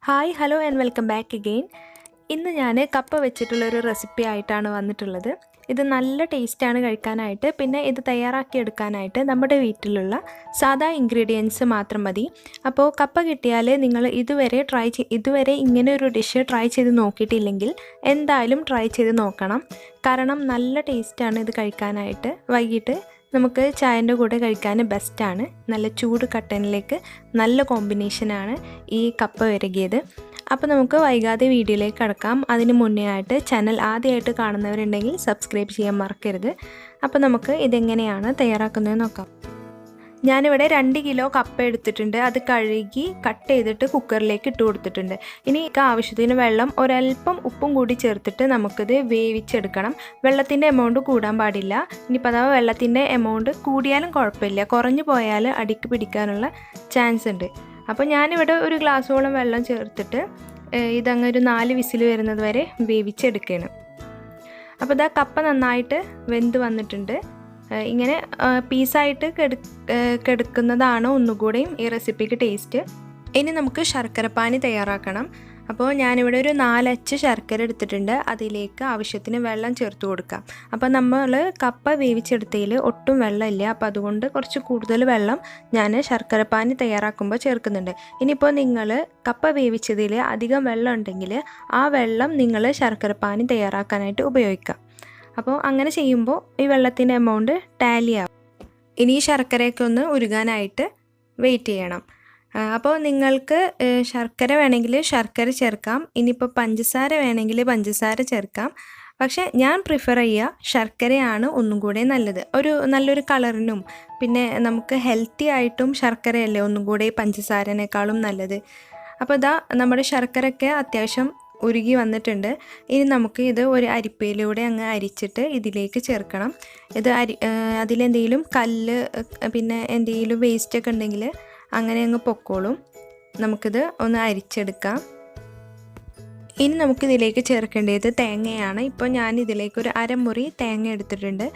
Hi hello and welcome back again. ഇന്ന് ഞാൻ കപ്പ വെച്ചിട്ടുള്ളൊരു റെസിപ്പി ആയിട്ടാണ് വന്നിട്ടുള്ളത്. ഇത് നല്ല ടേസ്റ്റാണ് കഴിക്കാനായിട്ട്. പിന്നെ ഇത് തയ്യാറാക്കിയെടുക്കാനായിട്ട് നമ്മുടെ വീട്ടിലുള്ള സാധാ ഇൻഗ്രീഡിയൻസ് മാത്രം മതി. അപ്പോൾ കപ്പ കിട്ടിയാൽ നിങ്ങൾ ഇതുവരെ ഇങ്ങനെ ഒരു ഡിഷ് ട്രൈ ചെയ്ത് നോക്കിയിട്ടില്ലെങ്കിൽ എന്തായാലും ട്രൈ ചെയ്ത് നോക്കണം. കാരണം നല്ല ടേസ്റ്റാണ് ഇത് കഴിക്കാനായിട്ട്. വൈകിട്ട് നമുക്ക് ചായൻ്റെ കൂടെ കഴിക്കാൻ ബെസ്റ്റാണ്. നല്ല ചൂട് കട്ടനിലേക്ക് നല്ല കോമ്പിനേഷനാണ് ഈ കപ്പ വിരകിയത്. അപ്പോൾ നമുക്ക് വൈകാതെ വീഡിയോയിലേക്ക് കടക്കാം. അതിന് മുന്നേ ആയിട്ട് ചാനൽ ആദ്യമായിട്ട് കാണുന്നവരുണ്ടെങ്കിൽ സബ്സ്ക്രൈബ് ചെയ്യാൻ മറക്കരുത്. അപ്പോൾ നമുക്ക് ഇതെങ്ങനെയാണ് തയ്യാറാക്കുന്നത് നോക്കാം. ഞാനിവിടെ 2 കിലോ കപ്പ എടുത്തിട്ടുണ്ട്. അത് കഴുകി കട്ട് ചെയ്തിട്ട് കുക്കറിലേക്ക് ഇട്ട് കൊടുത്തിട്ടുണ്ട്. ഇനി ആവശ്യത്തിന് വെള്ളം, ഒരല്പം ഉപ്പും കൂടി ചേർത്തിട്ട് നമുക്കിത് വേവിച്ചെടുക്കണം. വെള്ളത്തിൻ്റെ എമൗണ്ട് കൂടാൻ പാടില്ല. ഇനിയിപ്പോൾ അഥവാ വെള്ളത്തിൻ്റെ എമൗണ്ട് കൂടിയാലും കുഴപ്പമില്ല, കുറഞ്ഞു പോയാൽ അടിക്ക് പിടിക്കാനുള്ള ചാൻസ് ഉണ്ട്. അപ്പോൾ ഞാനിവിടെ ഒരു ഗ്ലാസ്സോളം വെള്ളം ചേർത്തിട്ട് ഇതങ്ങ് ഒരു 4 വിസിൽ വരുന്നത് വരെ വേവിച്ചെടുക്കുകയാണ്. അപ്പോൾ ഇതാ കപ്പ നന്നായിട്ട് വെന്ത് വന്നിട്ടുണ്ട്. ഇങ്ങനെ പീസായിട്ട് കിടക്കുന്നതാണ് ഒന്നുകൂടെയും ഈ റെസിപ്പിക്ക് ടേസ്റ്റ്. ഇനി നമുക്ക് ശർക്കരപ്പാനി തയ്യാറാക്കണം. അപ്പോൾ ഞാനിവിടെ ഒരു 4 അച്ച് ശർക്കര എടുത്തിട്ടുണ്ട്. അതിലേക്ക് ആവശ്യത്തിന് വെള്ളം ചേർത്ത് കൊടുക്കാം. അപ്പോൾ നമ്മൾ കപ്പ വേവിച്ചെടുത്തതിൽ ഒട്ടും വെള്ളമില്ല. അപ്പോൾ അതുകൊണ്ട് കുറച്ച് കൂടുതൽ വെള്ളം ഞാൻ ശർക്കരപ്പാനി തയ്യാറാക്കുമ്പോൾ ചേർക്കുന്നുണ്ട്. ഇനിയിപ്പോൾ നിങ്ങൾ കപ്പ വേവിച്ചതിൽ അധികം വെള്ളം ഉണ്ടെങ്കിൽ ആ വെള്ളം നിങ്ങൾ ശർക്കരപ്പാനി തയ്യാറാക്കാനായിട്ട് ഉപയോഗിക്കാം. അപ്പോൾ അങ്ങനെ ചെയ്യുമ്പോൾ ഈ വെള്ളത്തിൻ്റെ എമൗണ്ട് ടാലി ആവും. ഇനി ഈ ശർക്കരയൊക്കെ ഒന്ന് ഉരുകാനായിട്ട് വെയിറ്റ് ചെയ്യണം. അപ്പോൾ നിങ്ങൾക്ക് ശർക്കര വേണമെങ്കിൽ ശർക്കര ചേർക്കാം. ഇനിയിപ്പോൾ പഞ്ചസാര വേണമെങ്കിൽ പഞ്ചസാര ചേർക്കാം. പക്ഷേ ഞാൻ പ്രിഫർ ചെയ്യുക ശർക്കരയാണ് ഒന്നും കൂടെ നല്ലത്. നല്ലൊരു കളറിനും പിന്നെ നമുക്ക് ഹെൽത്തി ആയിട്ടും ശർക്കരയല്ലേ ഒന്നും കൂടെ പഞ്ചസാരനേക്കാളും നല്ലത്. അപ്പോൾ ഇതാ നമ്മുടെ ശർക്കരയൊക്കെ അത്യാവശ്യം ഉരുകി വന്നിട്ടുണ്ട്. ഇനി നമുക്ക് ഇത് ഒരു അരിപ്പയിലൂടെ അങ്ങ് അരിച്ചിട്ട് ഇതിലേക്ക് ചേർക്കണം. അതിലെന്തെങ്കിലും കല്ല് പിന്നെ എന്തെങ്കിലും വേസ്റ്റൊക്കെ ഉണ്ടെങ്കിൽ അങ്ങനെ അങ്ങ് പൊക്കോളും. നമുക്കിത് ഒന്ന് അരിച്ചെടുക്കാം. ഇനി നമുക്കിതിലേക്ക് ചേർക്കേണ്ടത് തേങ്ങയാണ്. ഇപ്പോൾ ഞാൻ ഇതിലേക്ക് ഒരു അരമുറി തേങ്ങ എടുത്തിട്ടുണ്ട്.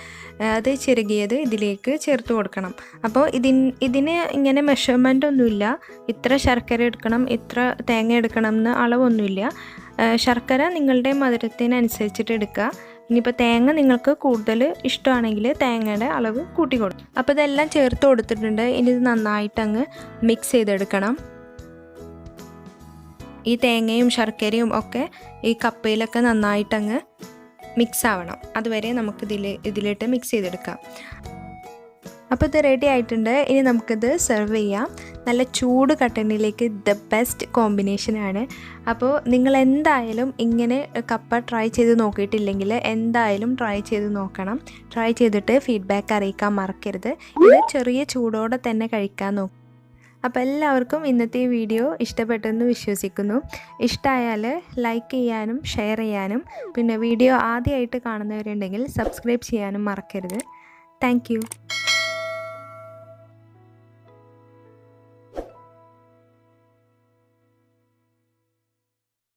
അത് ചിരകിയത് ഇതിലേക്ക് ചേർത്ത് കൊടുക്കണം. അപ്പോൾ ഇതിന് ഇങ്ങനെ മെഷർമെൻ്റ് ഒന്നുമില്ല, ഇത്ര ശർക്കര എടുക്കണം ഇത്ര തേങ്ങ എടുക്കണം എന്ന് അളവൊന്നുമില്ല. ശർക്കര നിങ്ങളുടെ മധുരത്തിനനുസരിച്ചിട്ട് എടുക്കുക. ഇനിയിപ്പോൾ തേങ്ങ നിങ്ങൾക്ക് കൂടുതൽ ഇഷ്ടമാണെങ്കിൽ തേങ്ങയുടെ അളവ് കൂട്ടി കൊടുക്കും. അപ്പോൾ ഇതെല്ലാം ചേർത്ത് കൊടുത്തിട്ടുണ്ട്. ഇനി ഇത് നന്നായിട്ടങ്ങ് മിക്സ് ചെയ്തെടുക്കണം. ഈ തേങ്ങയും ശർക്കരയും ഒക്കെ ഈ കപ്പയിലൊക്കെ നന്നായിട്ടങ്ങ് മിക്സ് ആവണം. അതുവരെ നമുക്ക് ഇതിലിട്ട് മിക്സ് ചെയ്തെടുക്കാം. അപ്പോൾ ഇത് റെഡി ആയിട്ടുണ്ട്. ഇനി നമുക്കിത് സെർവ് ചെയ്യാം. നല്ല ചൂട് കട്ടനിലേക്ക് ദ ബെസ്റ്റ് കോമ്പിനേഷനാണ്. അപ്പോൾ നിങ്ങൾ എന്തായാലും ഇങ്ങനെ കപ്പ ട്രൈ ചെയ്ത് നോക്കിയിട്ടില്ലെങ്കിൽ എന്തായാലും ട്രൈ ചെയ്ത് നോക്കണം. ട്രൈ ചെയ്തിട്ട് ഫീഡ്ബാക്ക് അറിയിക്കാൻ മറക്കരുത്. ഇത് ചെറിയ ചൂടോടെ തന്നെ കഴിക്കാൻ നോക്കും. അപ്പോൾ എല്ലാവർക്കും ഇന്നത്തെ ഈ വീഡിയോ ഇഷ്ടപ്പെട്ടെന്ന് വിശ്വസിക്കുന്നു. ഇഷ്ടമായാൽ ലൈക്ക് ചെയ്യാനും ഷെയർ ചെയ്യാനും പിന്നെ വീഡിയോ ആദ്യമായിട്ട് കാണുന്നവരുണ്ടെങ്കിൽ സബ്സ്ക്രൈബ് ചെയ്യാനും മറക്കരുത്. താങ്ക്